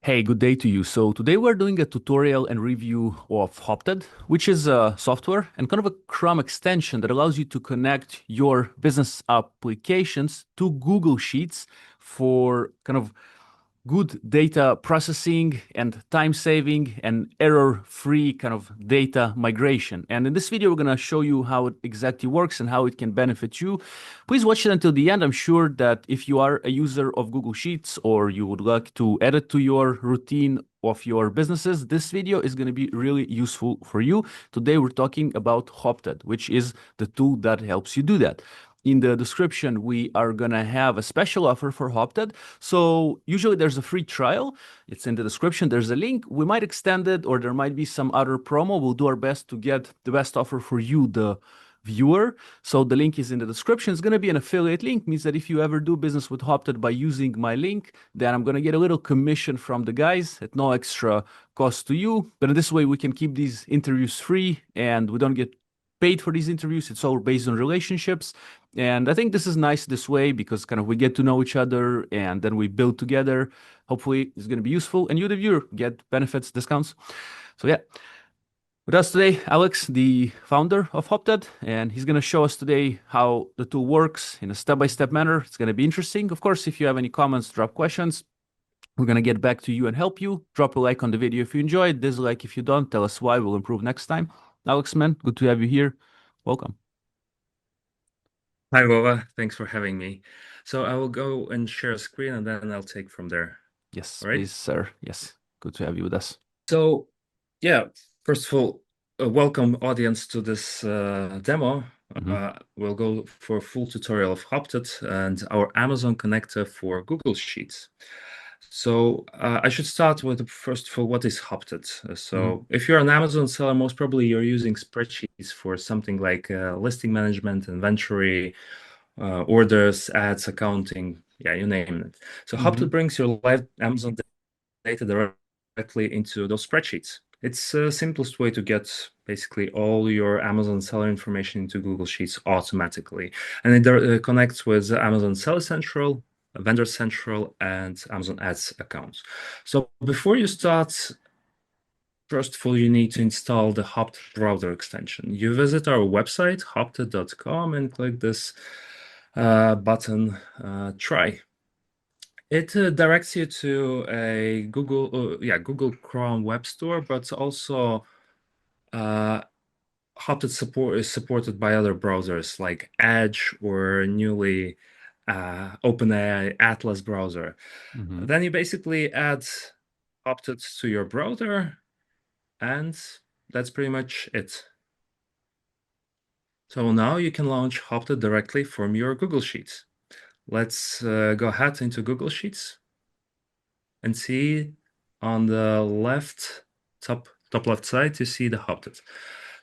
Hey, good day to you. So today we're doing a tutorial and review of Hopted, which is a software and kind of a Chrome extension that allows you to connect your business applications to Google Sheets for kind of good data processing and time saving and error-free kind of data migration. And in this video, we're going to show you how it exactly works and how it can benefit you. Please watch it until the end. I'm sure that if you are a user of Google Sheets or you would like to add it to your routine of your businesses, this video is going to be really useful for you. Today, we're talking about Hopted, which is the tool that helps you do that. In the description, we are going to have a special offer for Hopted. So usually there's a free trial. It's in the description. There's a link. We might extend it or there might be some other promo. We'll do our best to get the best offer for you, the viewer. So the link is in the description. It's going to be an affiliate link, means that if you ever do business with Hopted by using my link, then I'm going to get a little commission from the guys at no extra cost to you. But in this way, we can keep these interviews free and we don't get paid for these interviews. It's all based on relationships. And I think this is nice this way because kind of we get to know each other and then we build together. Hopefully it's going to be useful and you, the viewer, get benefits, discounts. So yeah, with us today, Alex, the founder of Hopted, and he's going to show us today how the tool works in a step-by-step manner. It's going to be interesting. Of course, if you have any comments, drop questions. We're going to get back to you and help you. Drop a like on the video if you enjoyed, dislike if you don't. Tell us why. We'll improve next time. Alex, man, good to have you here. Welcome. Hi, Vova. Thanks for having me. So I will go and share a screen and then I'll take from there. Yes, All right. please, sir. Yes, good to have you with us. So, yeah, first of all, welcome audience to this demo. We'll go for a full tutorial of Hopted and our Amazon connector for Google Sheets. So I should start with, first of all, what is Hopted? If you're an Amazon seller, most probably you're using spreadsheets for something like listing management, inventory, orders, ads, accounting, yeah, you name it. So Hopted brings your live Amazon data directly into those spreadsheets. It's the simplest way to get basically all your Amazon seller information into Google Sheets automatically. And it connects with Amazon Seller Central, Vendor Central, and Amazon Ads accounts. So before you start, first of all, you need to install the Hopted browser extension. You visit our website, hopted.com, and click this button, Try. It directs you to a Google Chrome web store, but also Hopted support is supported by other browsers like Edge or newly OpenAI Atlas browser. Then you basically add Hopted to your browser, and that's pretty much it. So now you can launch Hopted directly from your Google Sheets. Let's go ahead into Google Sheets and see on the top left side, you see the Hopted.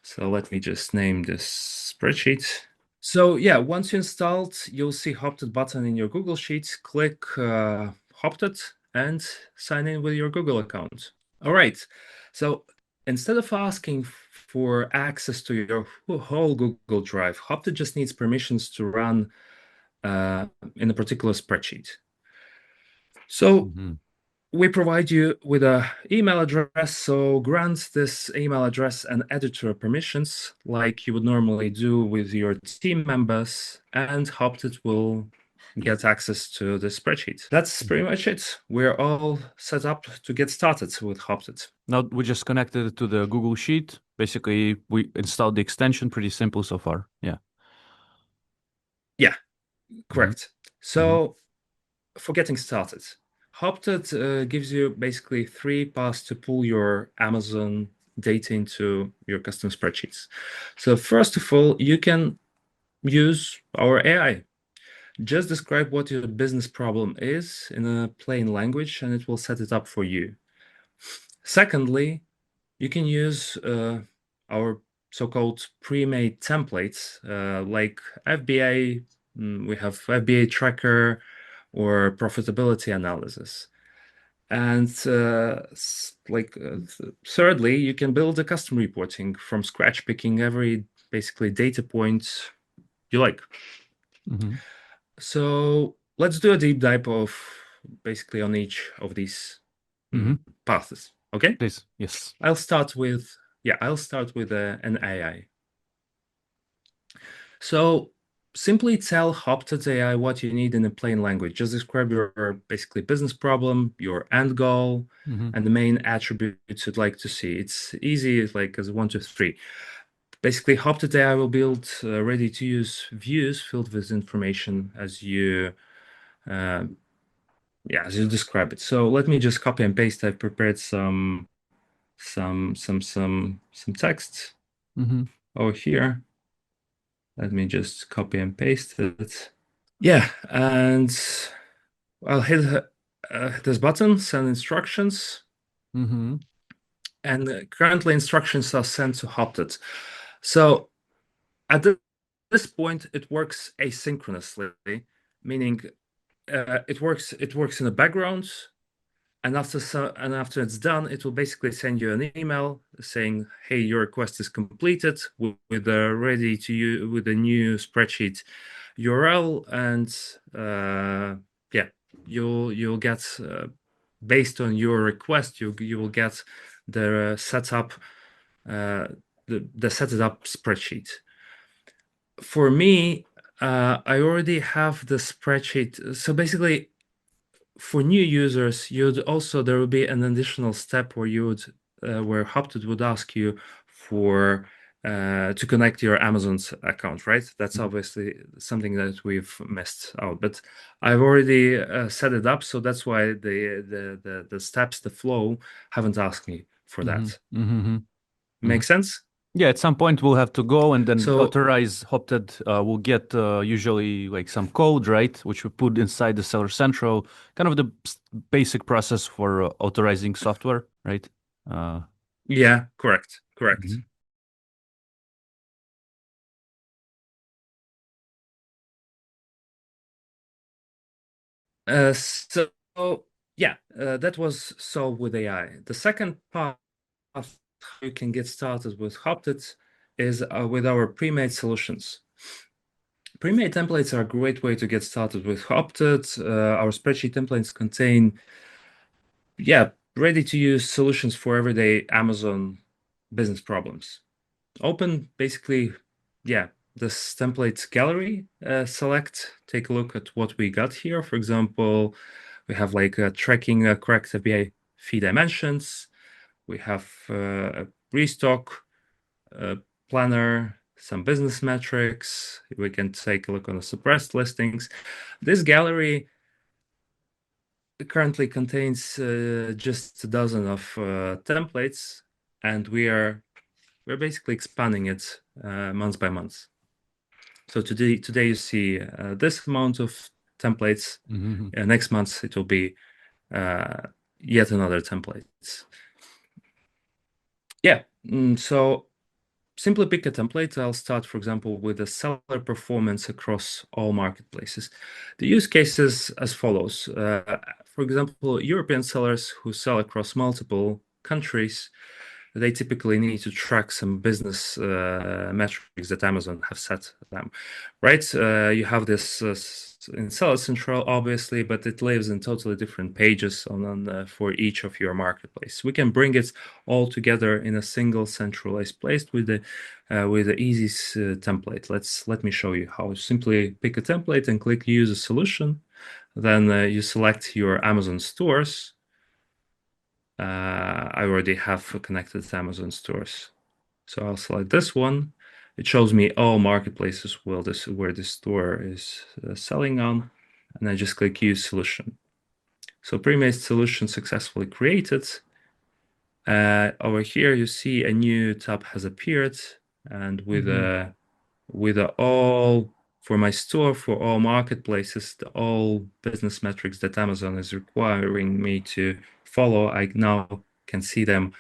So let me just name this spreadsheet. So yeah, once you installed, you'll see Hopted button in your Google Sheets. Click Hopted and sign in with your Google account. All right. So instead of asking for access to your whole Google Drive, Hopted just needs permissions to run in a particular spreadsheet. So we provide you with an email address, so grant this email address and editor permissions like you would normally do with your team members, and Hopted will get access to the spreadsheet. That's pretty much it. We're all set up to get started with Hopted. Now we just connected it to the Google Sheet. Basically, we installed the extension. Pretty simple so far. Yeah. Yeah, correct. So for getting started, Hopted gives you basically 3 paths to pull your Amazon data into your custom spreadsheets. So first of all, you can use our AI. Just describe what your business problem is in a plain language, and it will set it up for you. Secondly, you can use our so-called pre-made templates like FBA. We have FBA tracker or profitability analysis. And thirdly, you can build a custom reporting from scratch, picking every basically data point you like. So let's do a deep dive of basically on each of these paths. Okay. Please. Yes. I'll start with an AI. So simply tell Hopted AI what you need in a plain language. Just describe your basically business problem, your end goal, and the main attributes you'd like to see. It's easy, it's like as 1, 2, 3. Basically, Hopted AI will build ready-to-use views filled with information as you describe it. So let me just copy and paste. I've prepared some text over here. Let me just copy and paste it. Yeah, and I'll hit this button, send instructions. And currently instructions are sent to Hopted. So at this point, it works asynchronously, meaning it works in the background. And after it's done, it will basically send you an email saying, "Hey, your request is completed with a with a new spreadsheet URL," and you'll get based on your request, you will get the setup the set it up spreadsheet. For me, I already have the spreadsheet. So basically, for new users, there will be an additional step where where Hopted would ask you for to connect your Amazon's account, right? That's obviously something that we've missed out, but I've already set it up, so that's why the steps, the flow, haven't asked me for that. Make sense? Yeah, at some point we'll have to go and then So authorize Hopted. We'll get usually like some code, right, which we put inside the Seller Central, kind of the basic process for authorizing software, right? yeah, correct. So yeah, that was solved with AI. The second part of how you can get started with Hopted is with our pre-made solutions. Pre-made templates are a great way to get started with Hopted. Our spreadsheet templates contain, ready-to-use solutions for everyday Amazon business problems. Open basically, this templates gallery, take a look at what we got here. For example, we have like tracking correct FBA fee dimensions. We have a restock planner, some business metrics. We can take a look on the suppressed listings. This gallery currently contains just a dozen of templates, and we're basically expanding it month by month. So today you see this amount of templates. Next month it will be yet another templates. So simply pick a template. I'll start, for example, with the seller performance across all marketplaces. The use cases as follows. For example, European sellers who sell across multiple countries, they typically need to track some business metrics that Amazon have set them, right? You have this in Seller Central, obviously, but it lives in totally different pages for each of your marketplace. We can bring it all together in a single centralized place with the easy template. Let me show you how. Simply pick a template and click Use a Solution. Then you select your Amazon stores. I already have connected to Amazon stores. So I'll select this one. It shows me all marketplaces where this store is selling on. And I just click Use Solution. So pre-made solution successfully created. Over here, you see a new tab has appeared. And with all for my store, for all marketplaces, all business metrics that Amazon is requiring me to follow, I now can see them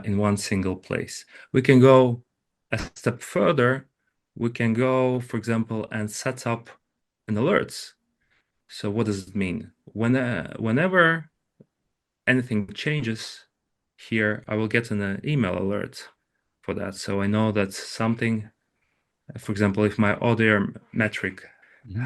in one single place. We can go a step further. We can go, for example, and set up an alerts. So what does it mean? Whenever anything changes here, I will get an email alert for that. So I know that something, for example, if my order metric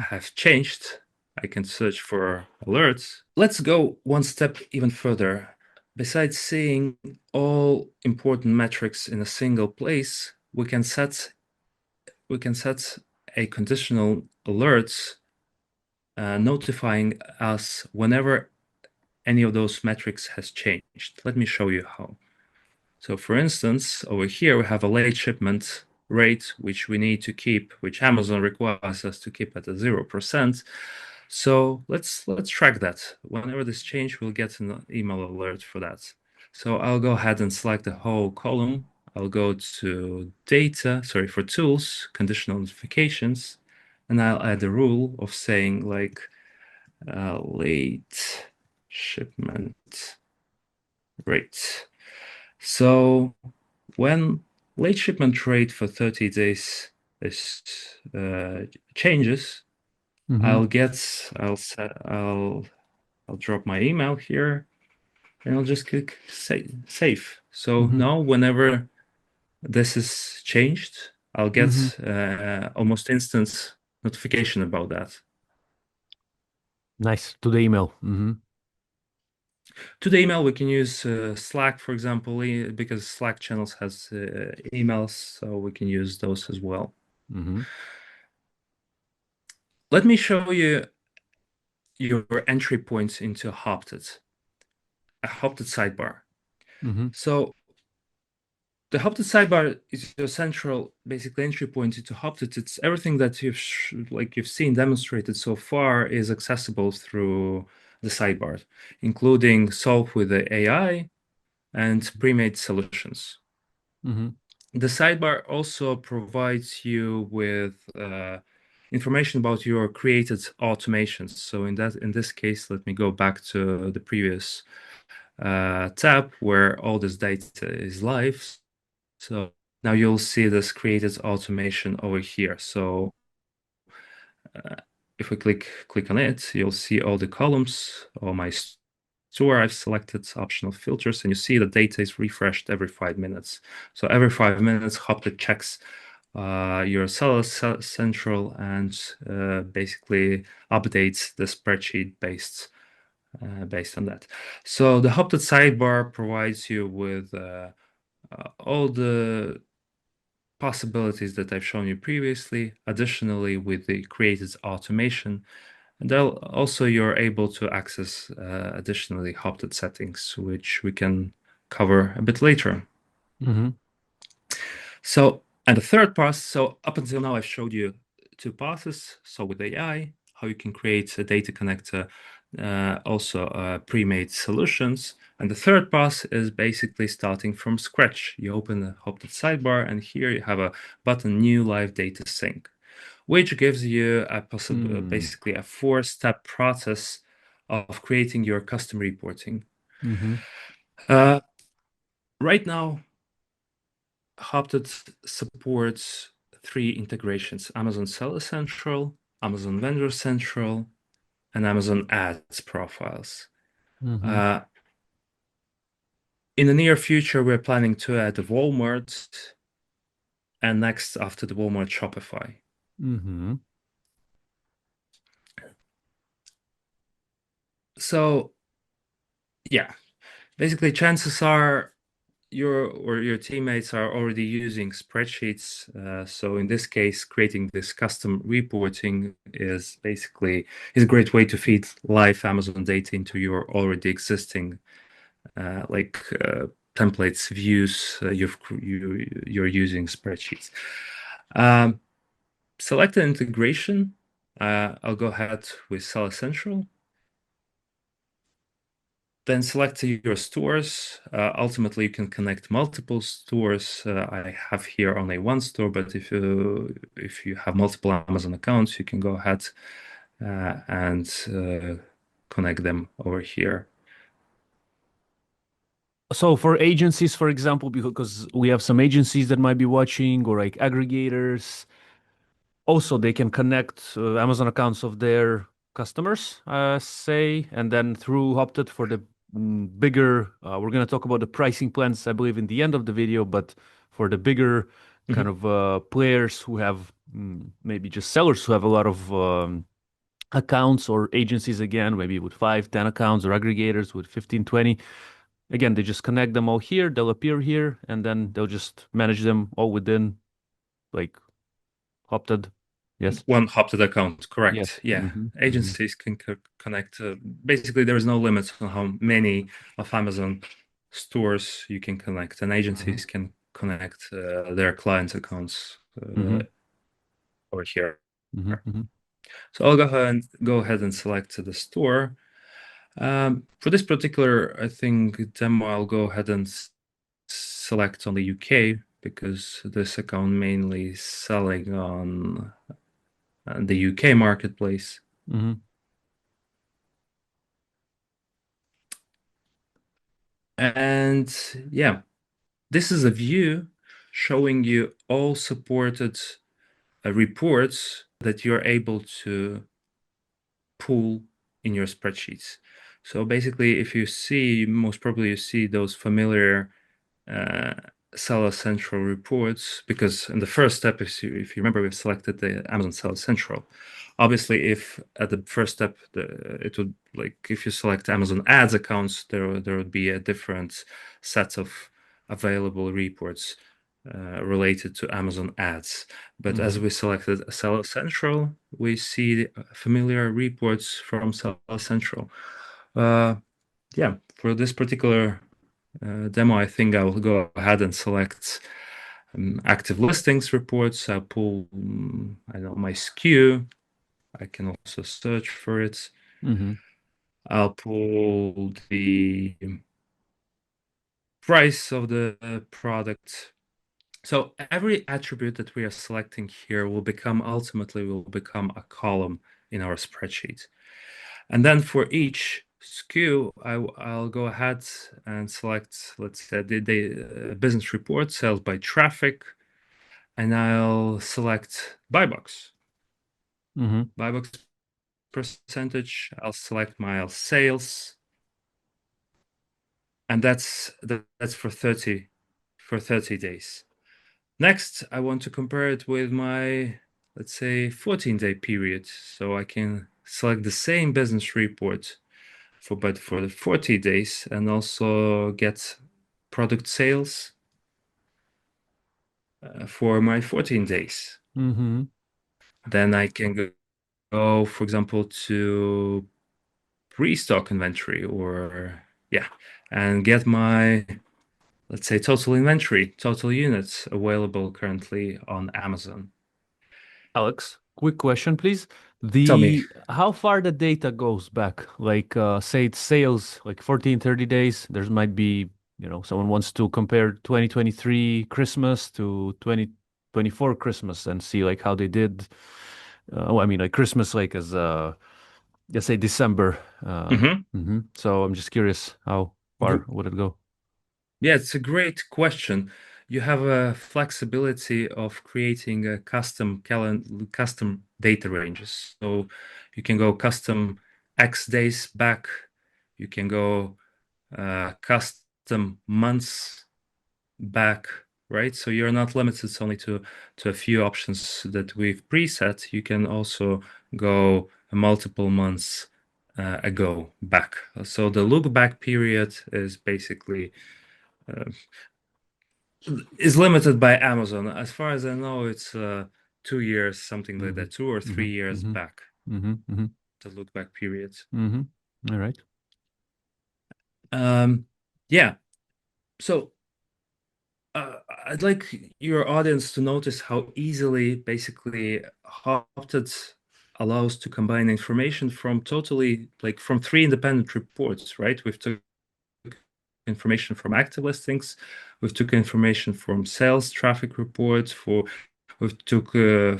has changed, I can search for alerts. Let's go one step even further. besides seeing all important metrics in a single place, we can set a conditional alerts notifying us whenever any of those metrics has changed. Let me show you how. So for instance, over here we have a late shipment rate, which we need to keep, which Amazon requires us to keep at a 0%. So let's track that. Whenever this change, we'll get an email alert for that. So I'll go ahead and select the whole column. I'll go to data, sorry, for tools, conditional notifications, and I'll add a rule of saying like late shipment rate. So when late shipment rate for 30 days is changes, Mm-hmm. I'll drop my email here and I'll just click save. So Mm-hmm. now whenever this is changed, I'll Mm-hmm. get almost instant notification about that. Nice. To the email. Mm-hmm. To the email, we can use Slack, for example, because Slack channels has emails, so we can use those as well. Mm-hmm. Let me show you your entry points into a Hopted sidebar. Mm-hmm. So the Hopted sidebar is your central, basically entry point into Hopted. It's everything that you've seen demonstrated so far is accessible through the sidebar, including solve with the AI and pre-made solutions. Mm-hmm. The sidebar also provides you with information about your created automations. So in this case, let me go back to the previous tab where all this data is live. So now you'll see this created automation over here. So uh, if we click on it, you'll see all the columns, all my store. I've selected optional filters, and you see the data is refreshed every 5 minutes. So every 5 minutes, Hoplet checks your seller central and basically updates the spreadsheet based on that. So the Hopted sidebar provides you with all the possibilities that I've shown you previously, additionally with the created automation. And also you're able to access additionally Hopted settings, which we can cover a bit later. Mm-hmm. So, and the third pass, so up until now I've showed you two passes. So with AI, how you can create a data connector, also pre-made solutions. And the third pass is basically starting from scratch. You open the Hopted sidebar, and here you have a button, New Live Data Sync, which gives you basically a four-step process of creating your custom reporting. Mm-hmm. Uh, right now, Hopted supports three integrations: Amazon Seller Central, Amazon Vendor Central, and Amazon Ads profiles. Mm-hmm. Uh, in the near future, we're planning to add the Walmart, and next after the Walmart, Shopify. Mm-hmm. So yeah, basically chances are your teammates are already using spreadsheets. So in this case, creating this custom reporting is a great way to feed live Amazon data into your already existing templates, views. You're using spreadsheets. Um, Select an integration. I'll go ahead with Seller Central. Then select your stores. Ultimately, you can connect multiple stores. I have here only one store, but if you have multiple Amazon accounts, you can go ahead and connect them over here. So for agencies, for example, because we have some agencies that might be watching or like aggregators, also they can connect Amazon accounts of their customers, say, and then through Hopted for the bigger, we're going to talk about the pricing plans, I believe, in the end of the video, but for the bigger kind Mhm. of players who have maybe just sellers who have a lot of accounts or agencies again, maybe with 5, 10 accounts or aggregators with 15, 20. again, they just connect them all here, they'll appear here, and then they'll just manage them all within like Hopted. Yes. One Hopted account, correct? Yes. Yeah. Agencies can connect. Basically, there is no limit on how many of Amazon stores you can connect, and agencies can connect their clients' accounts over here. So I'll go ahead and select the store. For this particular, I think demo, I'll go ahead and select on the UK because this account mainly selling on the UK marketplace. And yeah, this is a view showing you all supported reports that you're able to pull in your spreadsheets. So basically, if you see, most probably you see those familiar Seller Central reports, because in the first step, if you remember, we've selected the Amazon Seller Central. Obviously, if at the first step, it would, like, if you select Amazon Ads accounts, there would be a different set of available reports related to Amazon Ads. But as we selected Seller Central, we see familiar reports from Seller Central. Yeah, for this particular demo, I think I will go ahead and select active listings reports. I'll pull, I don't know, my SKU. I can also search for it. I'll pull the price of the product. So every attribute that we are selecting here ultimately will become a column in our spreadsheet. And then for each SKU, I'll go ahead and select, let's say, the business report, sales by traffic, and I'll select buy box. Buy box percentage. I'll select my sales, and that's for 30 days. Next, I want to compare it with my, let's say, 14-day period, so I can select the same business report but for the 40 days, and also get product sales for my 14 days. Then I can go, for example, to Restock Inventory, or and get my, let's say, total inventory, total units available currently on Amazon. Alex, quick question, please. Tell me. How far the data goes back? Like, say it's sales, like 14, 30 days. There might be, someone wants to compare 2023 Christmas to 2024 Christmas and see like how they did. I mean, like Christmas, like as let's say December. So I'm just curious, how far would it go? Yeah, it's a great question. You have a flexibility of creating a custom data ranges. So you can go custom X days back. You can go custom months back, right? So you're not limited only to a few options that we've preset. You can also go multiple months ago back. So the look back period is basically is limited by Amazon. As far as I know, it's 2 years, something like that, 2 or 3 years back. The look back period. All right. Yeah. So I'd like your audience to notice how easily, basically, Hopted allows to combine information from from 3 independent reports, right? We've took information from active listings, we've took information from sales traffic reports, we've took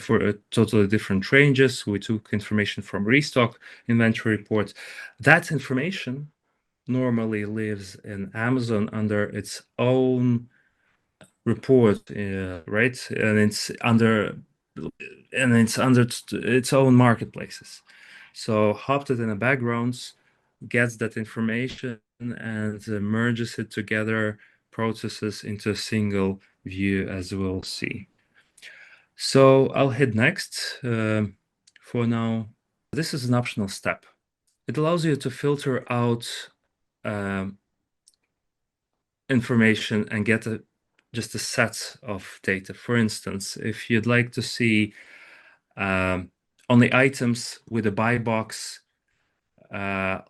for totally different ranges. We took information from Restock Inventory reports. That information normally lives in Amazon under its own report, right? And it's under its own marketplaces. So Hopted in the backgrounds gets that information and merges it together, processes into a single view, as we'll see. So I'll hit next. For now, this is an optional step. It allows you to filter out information and get just a set of data. For instance, if you'd like to see only items with a buy box, for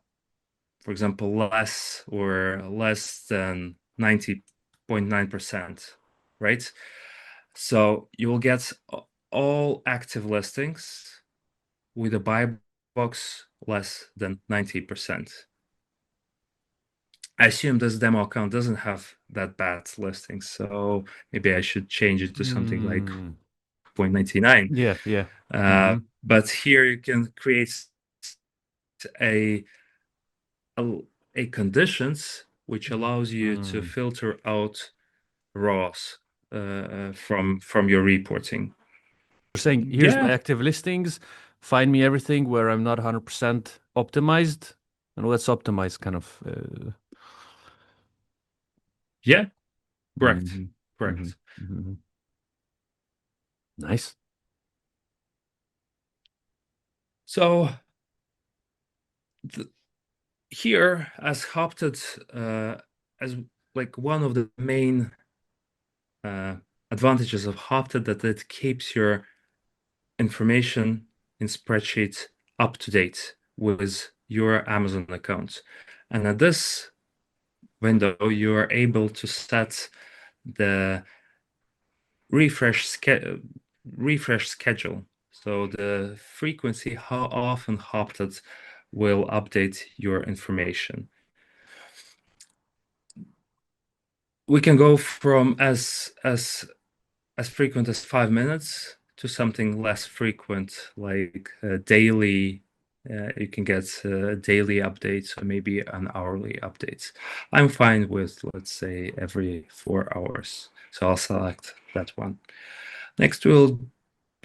example, less than 90.9%, right? So you will get all active listings with a buy box less than 90%. I assume this demo account doesn't have that bad listing, so maybe I should change it to something like Mm. 0.99. Yeah, yeah. Mm-hmm. But here you can create a, a, a conditions which allows you to filter out raws from your reporting. You're saying, here's my Yeah, active listings, find me everything where I'm not 100% optimized, and let's optimize kind of. yeah, correct, Mhm, mhm, correct. mhm. Nice. So here, as Hopted, as like one of the main advantages of Hopted, that it keeps your information in spreadsheet up to date with your Amazon account. And at this window, you are able to set the refresh schedule. So the frequency, how often Hopted will update your information. We can go from as frequent as 5 minutes to something less frequent, like daily. You can get daily updates or maybe an hourly updates. I'm fine with, let's say, every 4 hours. So I'll select that one. Next, we'll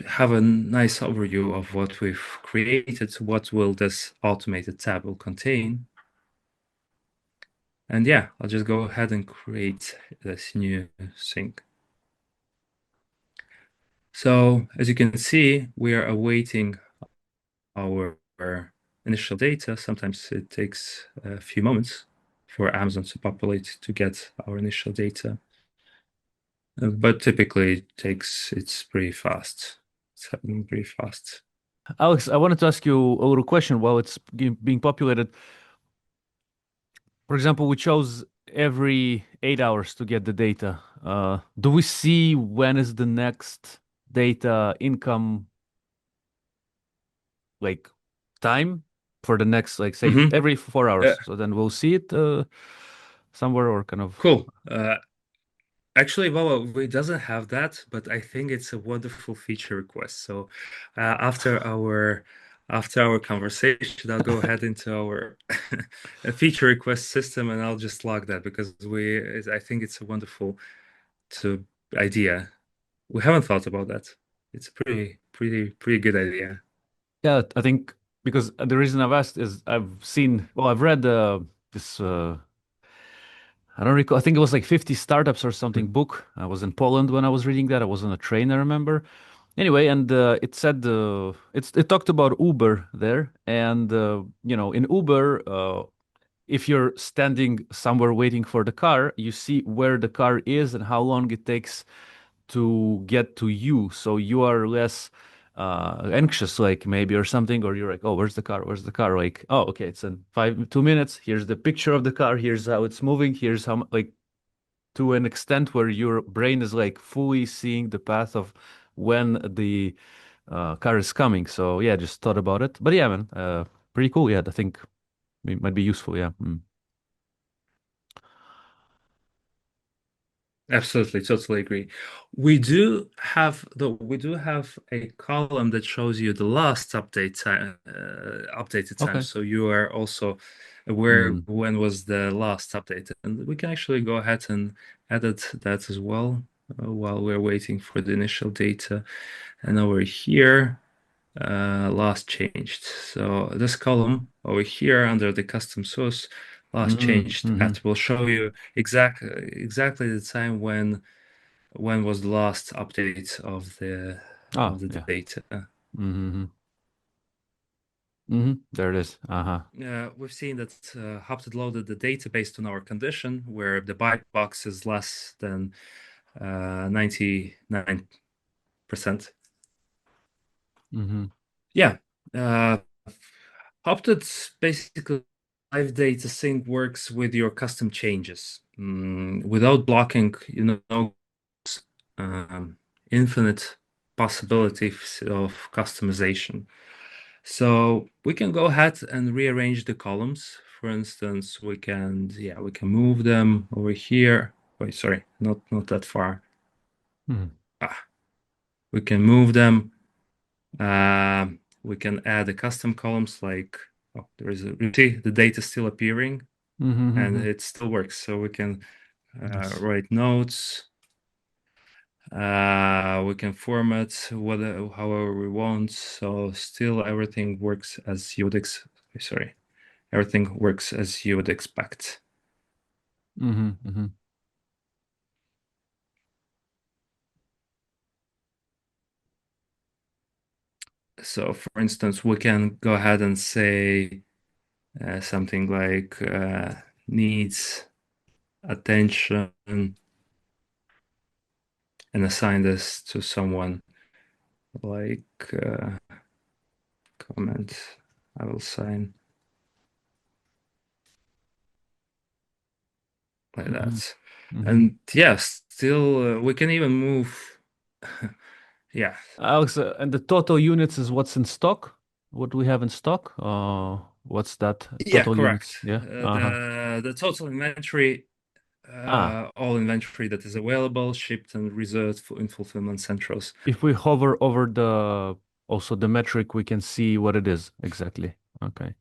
have a nice overview of what we've created. What will this automated tab will contain? And yeah, I'll just go ahead and create this new thing. So as you can see, we are awaiting our initial data. Sometimes it takes a few moments for Amazon to populate to get our initial data. But typically it's pretty fast. It's happening pretty fast. Alex, I wanted to ask you a little question while it's being populated. For example, we chose every 8 hours to get the data. Do we see when is the next data income like time for the next, like say Mhm. every 4 hours? Uh, So then we'll see it somewhere or kind of. cool. Actually, well, it doesn't have that, but I think it's a wonderful feature request. So after our conversation, I'll go ahead into our feature request system and I'll just log that because I think it's a wonderful to idea. We haven't thought about that. It's a pretty good idea. Yeah, I think because the reason I've asked is I've read this. I don't recall. I think it was like 50 startups or something book. I was in Poland when I was reading that. I was on a train, I remember. Anyway, and it said it talked about Uber there, and in Uber, if you're standing somewhere waiting for the car, you see where the car is and how long it takes to get to you. So you are less anxious, like maybe or something, or you're like, oh, where's the car? Where's the car? Like, oh, okay, it's in 2 minutes. Here's the picture of the car. Here's how it's moving. Here's how, like, to an extent where your brain is like fully seeing the path of when the car is coming. So yeah, just thought about it. But yeah, man, pretty cool. Yeah, I think it might be useful. Yeah. Mm. Absolutely, totally agree. We do have a column that shows you the last updated time, Okay. so you are also aware Mm. when was the last update, and we can actually go ahead and edit that as well while we're waiting for the initial data. And over here, last changed. So this column over here under the custom source, last Mm. changed Hmm. at will show you exactly the time when was the last update of the Ah, yeah. data. Hmm. There it is. Uh-huh. We've seen that Hopted loaded the data based on our condition, where the buy box is less than 99%. Mm-hmm. Yeah. Uh, Hopted basically live data sync works with your custom changes without blocking, um, infinite possibilities of customization. So we can go ahead and rearrange the columns. For instance, we can move them over here. Wait, sorry, not that far. Mm-hmm. Ah, we can move them. We can add the custom columns like, oh, there is a, you see the data still appearing and Mm-hmm. it still works. So we can Nice. write notes. We can format however we want. So still everything works as you would sorry, everything works as you would expect. Mm-hmm. Mm-hmm. So for instance, we can go ahead and say something like needs attention and assign this to someone like comment. I will sign like Mm-hmm. that. Mm-hmm. And yes, still we can even move. Yeah. Alex, and the total units is what's in stock? What do we have in stock? What's that? Yeah, Total correct. units. Yeah. Uh-huh. The total inventory, Ah, all inventory that is available, shipped and reserved in fulfillment centers. if we hover over the also the metric, we can see what it is exactly. Okay.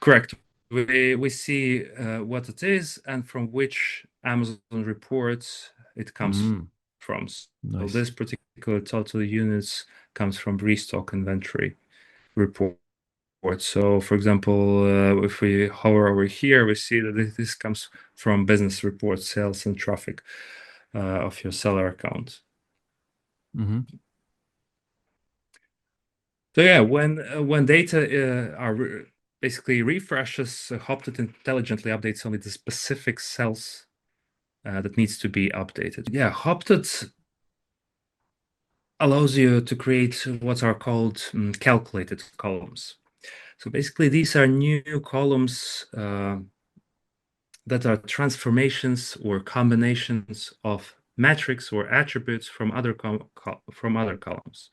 Correct. We see what it is and from which Amazon reports it comes Mm, from. So nice. this particular total units comes from Restock Inventory report. So, for example, if we hover over here, we see that this comes from business reports, sales, and traffic of your seller account. Mm-hmm. So yeah, when data basically refreshes, Hopted intelligently updates only the specific cells that needs to be updated. Yeah, Hopted allows you to create what are called calculated columns. So basically, these are new columns that are transformations or combinations of metrics or attributes from other columns.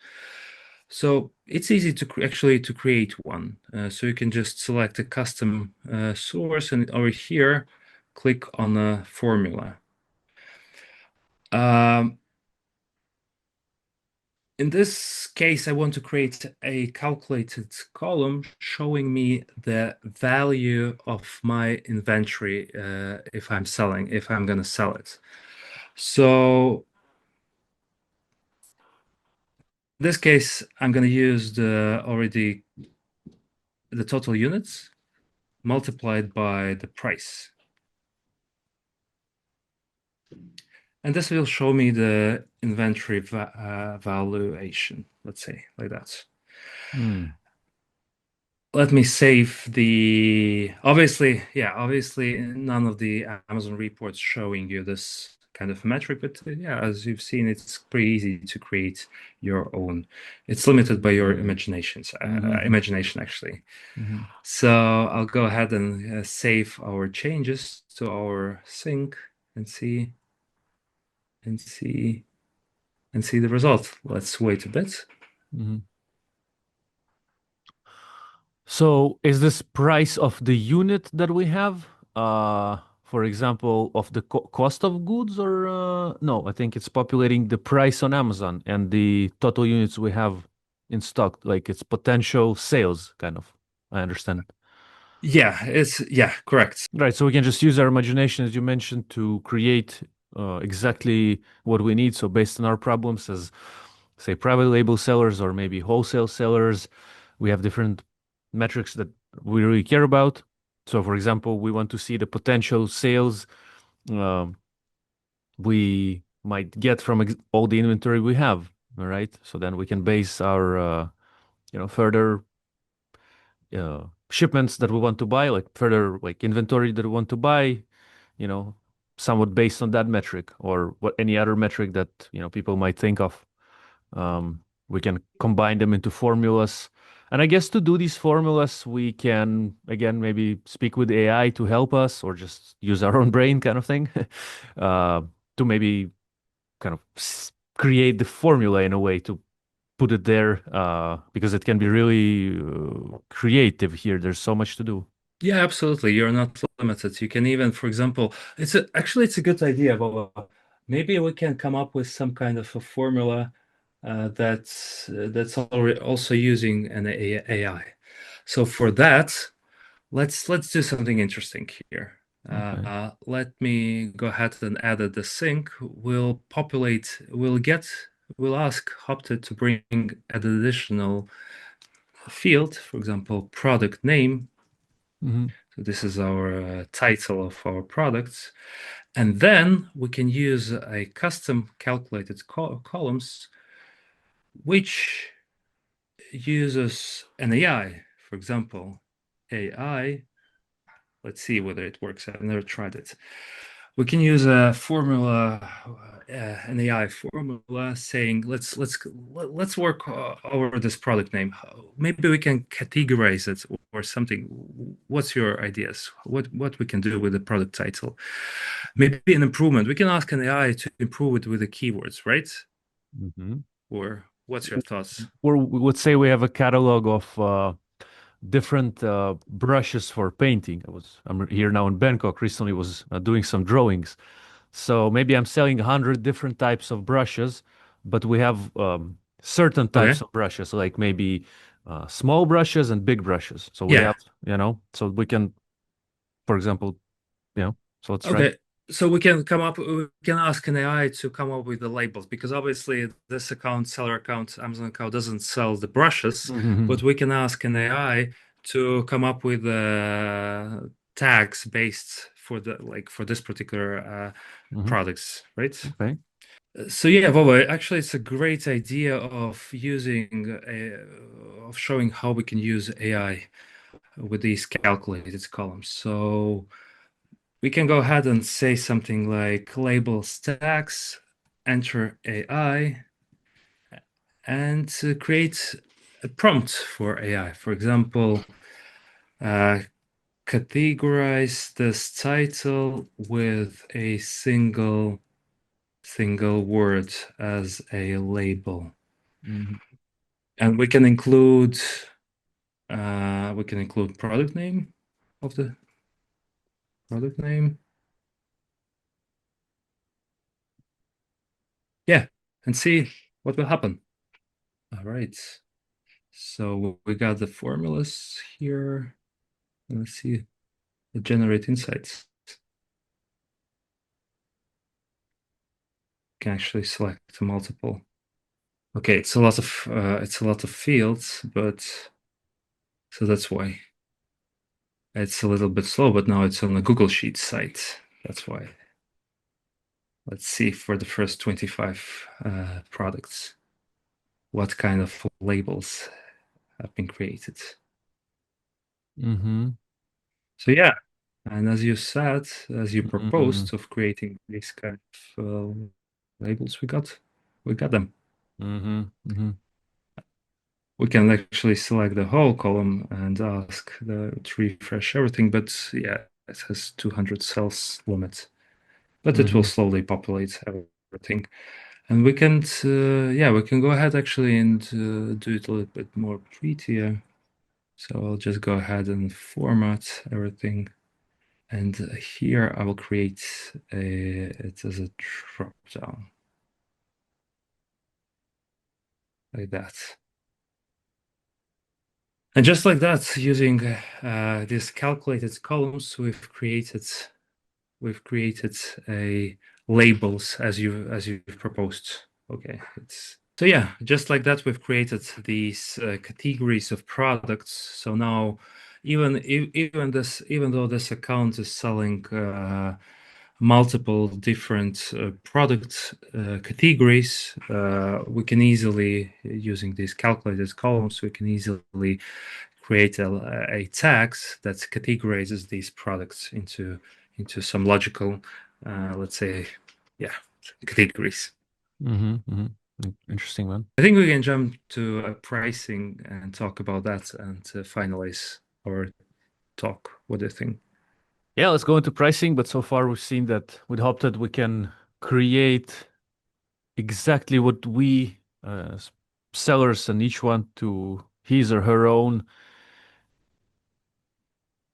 So it's easy to actually to create one. So you can just select a custom source and over here, click on a formula. Um, in this case, I want to create a calculated column showing me the value of my inventory if I'm going to sell it. So in this case, I'm going to use the total units multiplied by the price. And this will show me the inventory valuation, let's say like that. Mm. Let me save obviously, none of the Amazon reports showing you this kind of metric, but yeah, as you've seen, it's pretty easy to create your own. It's limited by your Mm-hmm. imagination actually. Mm-hmm. So I'll go ahead and save our changes to our sync and see and see and see the result. Let's wait a bit. Mm-hmm. So is this price of the unit that we have, for example, of the co cost of goods or no, I think it's populating the price on Amazon and the total units we have in stock, like it's potential sales kind of. I understand. Yeah, correct. Right, so we can just use our imagination, as you mentioned, to create exactly what we need. So based on our problems as, say, private label sellers or maybe wholesale sellers, we have different metrics that we really care about. So, for example, we want to see the potential sales um, we might get from all the inventory we have. All right, so then we can base our, further shipments that we want to buy, like further like inventory that we want to buy, you know, somewhat based on that metric or what any other metric that, people might think of. We can combine them into formulas. And I guess to do these formulas, we can, again, maybe speak with AI to help us or just use our own brain kind of thing, uh, to maybe kind of create the formula in a way to put it there, because it can be really creative here. There's so much to do. Yeah, absolutely. You're not limited. You can even, for example, it's a good idea, but maybe we can come up with some kind of a formula that's already also using an AI. So for that, let's do something interesting here. Okay. Let me go ahead and add the sync. We'll ask Hopted to bring an additional field, for example, product name. Mm-hmm. So this is our title of our products. And then we can use a custom calculated columns, which uses an AI. For example, AI, let's see whether it works. I've never tried it. We can use a formula, an AI formula, saying let's work over this product name. Maybe we can categorize it or something. What's your ideas? What we can do with the product title? Maybe an improvement. We can ask an AI to improve it with the keywords, right? Mm-hmm. Or what's your thoughts? Or we would say we have a catalog of different brushes for painting. I'm here now in Bangkok. Recently, was doing some drawings, so maybe I'm selling 100 different types of brushes, but we have certain types Okay. of brushes, like maybe small brushes and big brushes. So we Yeah. have, so we can, for example, so let's try. Okay, so we can ask an AI to come up with the labels because obviously this account, seller account, Amazon account doesn't sell the brushes, Mm-hmm. but we can ask an AI to come up with tags based for for this particular Mm-hmm. products, right? Okay. So yeah, Vova, actually it's a great idea of of showing how we can use AI with these calculated columns. So we can go ahead and say something like label stacks, enter AI, and create a prompt for AI. For example, uh, categorize this title with a single word as a label. Mm-hmm. And we can include product name of the product name. Yeah, and see what will happen. All right. So we got the formulas here. Let's see the generate insights. Can actually select multiple. Okay, it's a lot of fields, but so that's why it's a little bit slow. But now it's on the Google Sheets site. That's why. Let's see for the first 25 products what kind of labels have been created. Mm-hmm. So yeah, and as you said, as you Mm-hmm. proposed of creating these kind of labels, we got them. Mm-hmm. Mm-hmm. We can actually select the whole column and ask to refresh everything, but yeah, it has 200 cells limit, but it will Mm-hmm. slowly populate everything. And we can, yeah, we can go ahead actually and do it a little bit more prettier. So I'll just go ahead and format everything. And here I will create it as a drop down like that. And just like that, using these calculated columns, we've created a labels as you proposed. Okay, it's so yeah, just like that, we've created these categories of products. So now, even though this account is selling multiple different product categories, we can easily, using these calculated columns, we can easily create a tags that categorizes these products into some logical, let's say, yeah, categories. Interesting, man. I think we can jump to pricing and talk about that and finalize our talk. What do you think? Yeah, let's go into pricing. But so far, we've seen that with Hopted, we can create exactly what we sellers and each one to his or her own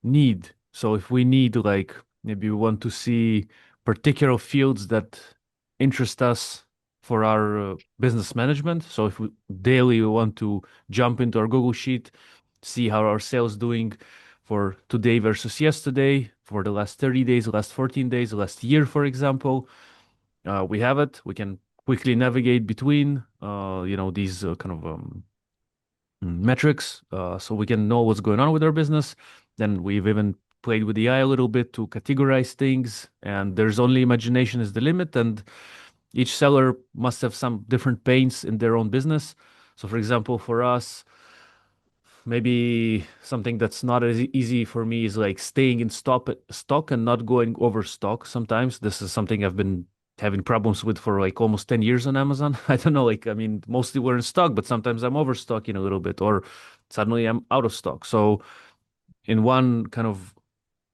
need. So if we need, like, maybe we want to see particular fields that interest us for our business management. So if we daily we want to jump into our Google Sheet, see how our sales doing for today versus yesterday, for the last 30 days, the last 14 days, the last year, for example, we have it. We can quickly navigate between, these kind of metrics, so we can know what's going on with our business. Then we've even played with the AI a little bit to categorize things, and there's only imagination is the limit, and each seller must have some different pains in their own business. So, for example, for us, maybe something that's not as easy for me is like staying in stock and not going over stock. Sometimes this is something I've been having problems with for like almost 10 years on Amazon. I don't know, like, I mean, mostly we're in stock, but sometimes I'm overstocking a little bit, or suddenly I'm out of stock. So in one kind of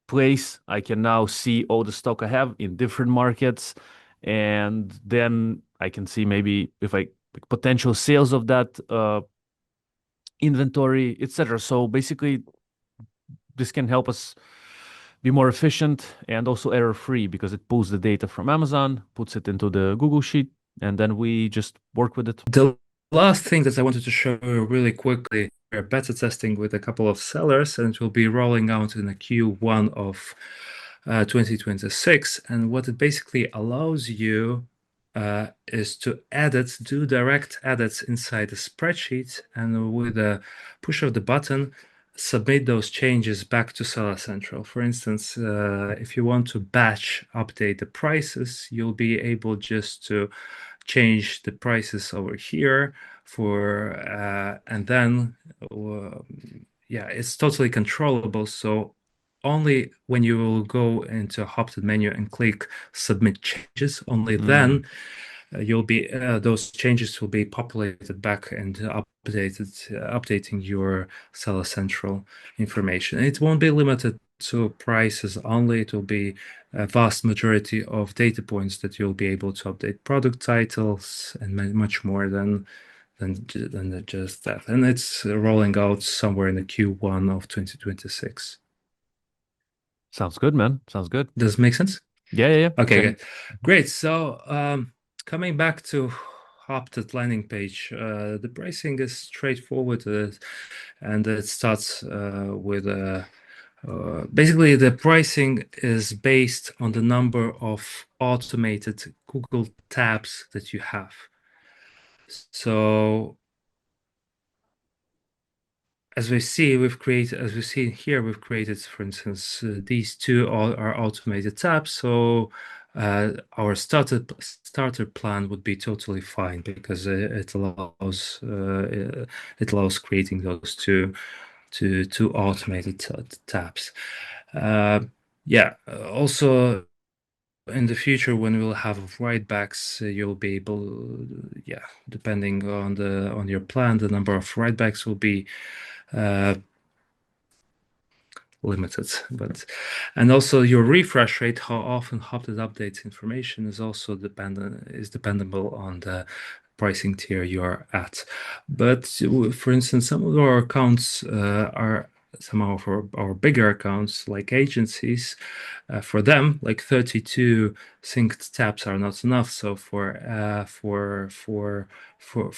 place, I can now see all the stock I have in different markets. And then I can see maybe if I potential sales of that inventory, etc. So basically, this can help us be more efficient and also error-free because it pulls the data from Amazon, puts it into the Google Sheet, and then we just work with it. The last thing that I wanted to show you really quickly, we're beta testing with a couple of sellers, and it will be rolling out in the Q1 of 2026. And what it basically allows you is to do direct edits inside the spreadsheet, and with a push of the button, submit those changes back to Seller Central. For instance, if you want to batch update the prices, you'll be able just to change the prices over here and then yeah, it's totally controllable. So only when you will go into Hopted menu and click submit changes, only then those changes will be populated back and updating your Seller Central information. It won't be limited to prices only. It will be a vast majority of data points that you'll be able to update product titles and much more than just that. And it's rolling out somewhere in the Q1 of 2026. Sounds good, man. Sounds good. Does it make sense? Yeah. Okay, good. Great. So coming back to Hopted landing page, the pricing is straightforward, and it starts with basically the pricing is based on the number of automated Google tabs that you have. So as we see here, we've created, for instance, these two are automated tabs. So our starter plan would be totally fine because it allows creating those two automated tabs. Yeah. Also, in the future, when we'll have writebacks, you'll be able, yeah, depending on your plan, the number of writebacks will be limited. And also your refresh rate, how often Hopted updates information, is also dependable on the pricing tier you're at. But for instance, some of our accounts are some of our bigger accounts, like agencies. For them, like 32 synced tabs are not enough. So for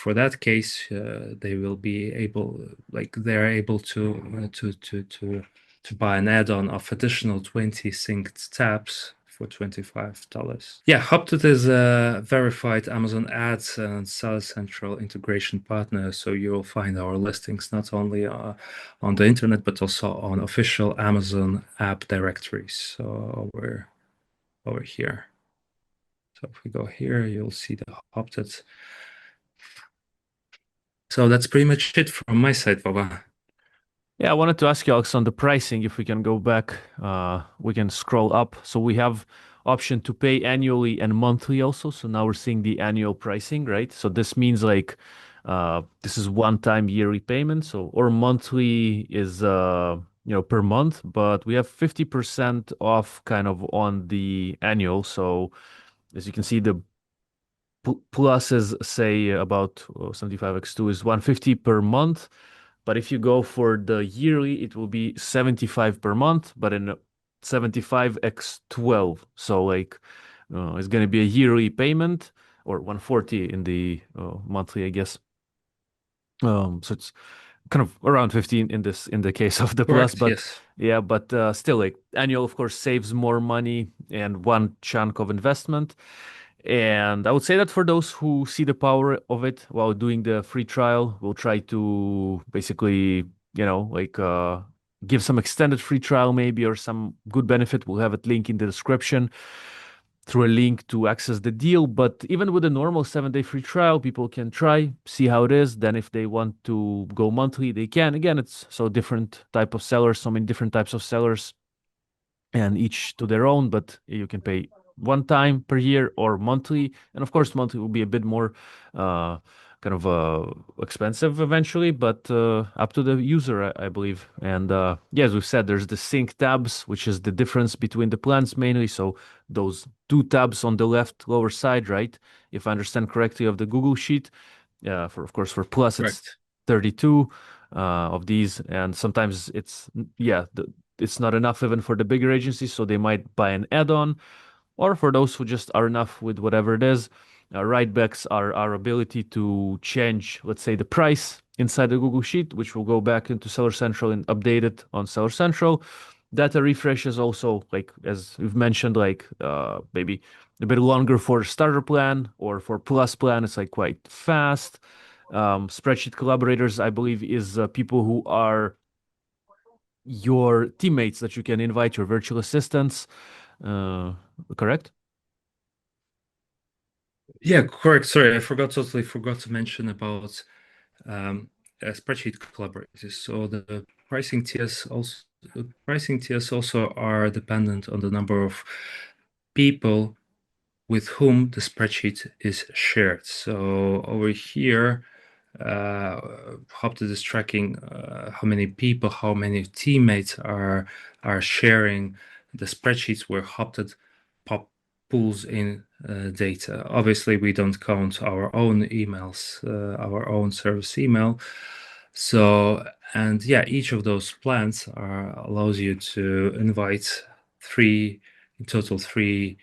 that case, they will be able, they're able to buy an add-on of additional 20 synced tabs for $25. Yeah, Hopted is a verified Amazon Ads and Seller Central integration partner, so you'll find our listings not only on the internet but also on official Amazon app directories. So we're over here. So if we go here, you'll see the Hopted. So that's pretty much it from my side, Baba. Yeah, I wanted to ask you, Alex, on the pricing, if we can go back, we can scroll up. So we have option to pay annually and monthly also. So now we're seeing the annual pricing, right? So this means like this is one-time yearly payment. So or monthly is per month, but we have 50% off kind of on the annual. So as you can see, the plus is say about 75x2 is 150 per month. But if you go for the yearly, it will be 75 per month, but in 75x 12. So like it's going to be a yearly payment or 140 in the monthly, I guess. So it's kind of around 15 in this in the case of the plus, Correct. but Yes. yeah, but still like annual of course saves more money and one chunk of investment. And I would say that for those who see the power of it while doing the free trial, we'll try to basically, give some extended free trial maybe or some good benefit. We'll have it link in the description through a link to access the deal. But even with a normal 7-day free trial, people can try, see how it is. Then if they want to go monthly, they can. Again, it's so different type of sellers, so many different types of sellers and each to their own, but you can pay one time per year or monthly. And of course, monthly will be a bit more uh, kind of expensive eventually, but up to the user, I believe. And yeah, as we've said, there's the sync tabs, which is the difference between the plans mainly. So those two tabs on the left lower side, right? If I understand correctly, of the Google Sheet. For of course for Plus, it's Correct. 32 of these, and sometimes it's not enough even for the bigger agencies, so they might buy an add-on. Or for those who just are enough with whatever it is, writebacks are our ability to change, let's say, the price inside the Google Sheet, which will go back into Seller Central and update it on Seller Central. Data refresh is also like as we've mentioned, like maybe a bit longer for starter plan or for plus plan. It's like quite fast. Spreadsheet collaborators, I believe, is people who are your teammates that you can invite, your virtual assistants. Uh, Correct? Yeah, correct. Sorry, totally forgot to mention about spreadsheet collaborators. So the pricing tiers also are dependent on the number of people with whom the spreadsheet is shared. So over here, uh, Hopted is tracking how many people, how many teammates are sharing the spreadsheets where Hopted pop pulls in data. Obviously, we don't count our own emails, our own service email. So, and yeah, each of those plans allows you to invite in total three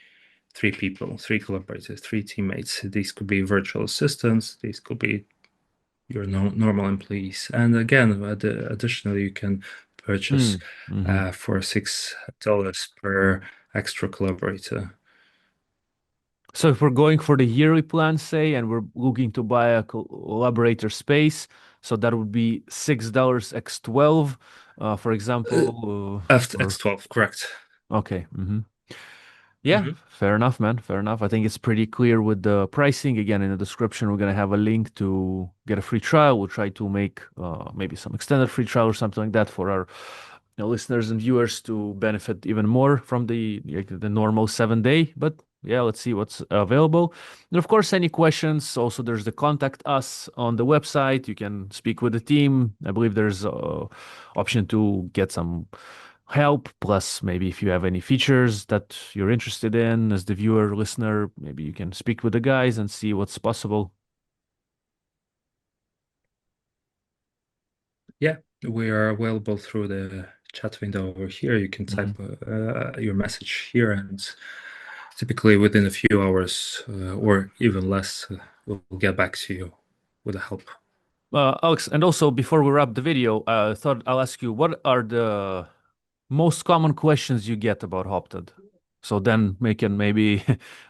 people, three collaborators, three teammates. These could be virtual assistants. These could be your normal employees. And again, additionally, you can purchase Mm-hmm. for $6 per extra collaborator. So if we're going for the yearly plan, say, and we're looking to buy a collaborator space, so that would be $6 x 12, for Uh, example, or X12, correct. okay. Yeah, Mhm. fair enough, man. Fair enough. I think it's pretty clear with the pricing. Again, in the description, we're gonna have a link to get a free trial. We'll try to make maybe some extended free trial or something like that for our listeners and viewers to benefit even more from the normal 7 day. But yeah, let's see what's available. And of course, any questions. Also, there's the contact us on the website. You can speak with the team. I believe there's a option to get some help. Plus, maybe if you have any features that you're interested in as the viewer, listener, maybe you can speak with the guys and see what's possible. Yeah, we are available through the chat window over here. You can Mhm. type your message here, and typically within a few hours or even less, we'll get back to you with the help. Alex, and also before we wrap the video, I thought I'll ask you what are the most common questions you get about Hopted? So then we can maybe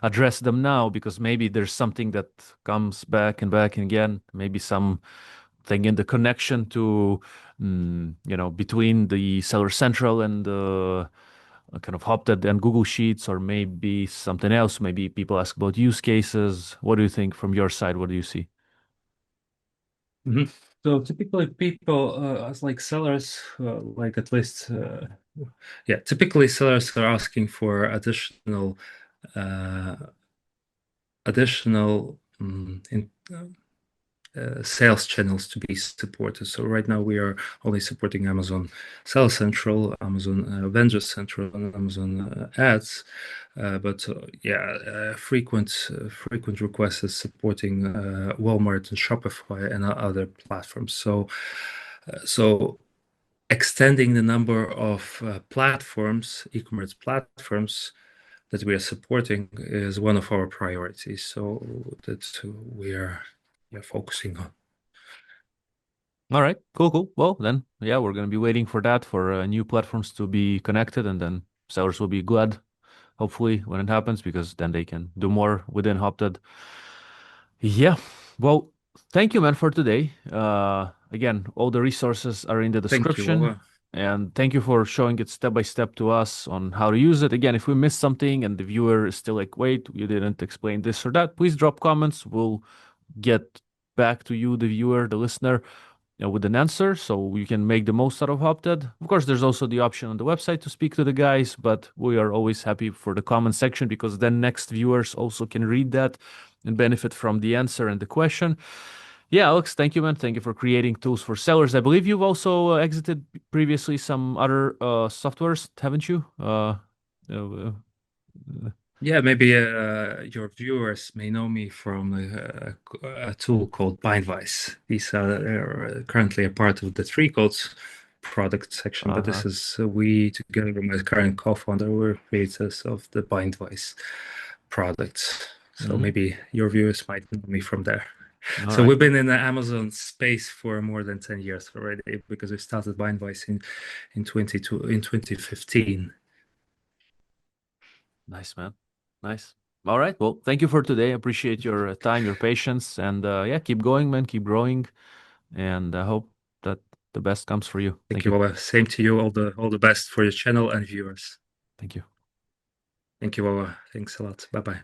address them now because maybe there's something that comes back and back and again, maybe something in the connection to, between the Seller Central and the kind of Hopted and Google Sheets, or maybe something else. Maybe people ask about use cases. What do you think from your side? What do you see? So typically people, as like sellers, like at least, yeah, typically sellers are asking for uh, additional sales channels to be supported. So right now we are only supporting Amazon Sales Central, Amazon Vendor Central, and Amazon Ads. But yeah, frequent requests is supporting Walmart and Shopify and other platforms. So extending the number of platforms, e-commerce platforms that we are supporting is one of our priorities. So that we are focusing on. All right, cool. Well, then, yeah, we're going to be waiting for that, for new platforms to be connected, and then sellers will be glad, hopefully, when it happens, because then they can do more within Hopted. Yeah, well, thank you, man, for today. Again, all the resources are in the Thank you, description, Ova. and thank you for showing it step by step to us on how to use it. Again, if we missed something and the viewer is still like, wait, you didn't explain this or that, please drop comments. We'll get back to you, the viewer, the listener, with an answer, so you can make the most out of Hopted. Of course, there's also the option on the website to speak to the guys, but we are always happy for the comment section, because then next viewers also can read that and benefit from the answer and the question. Yeah, Alex, thank you, man. Thank you for creating tools for sellers. I believe you've also exited previously some other softwares, haven't you? Uh, Yeah, maybe your viewers may know me from a tool called Bindwise. These are currently a part of the Three Codes product section, but this uh-huh. is we together with my current co-founder were creators of the Bindwise product. So Mhm. maybe your viewers might know me from there. All So right. we've been in the Amazon space for more than 10 years already, because we started Bindwise in 2015. Nice, man. Nice. All right. Well, thank you for today. I appreciate your time, your patience, and yeah, keep going, man. Keep growing, and I hope that the best comes for you. Thank Thank you, you. Ola. Same to you. All the best for your channel and viewers. Thank you. Thank you, Ola. Thanks a lot. Bye bye.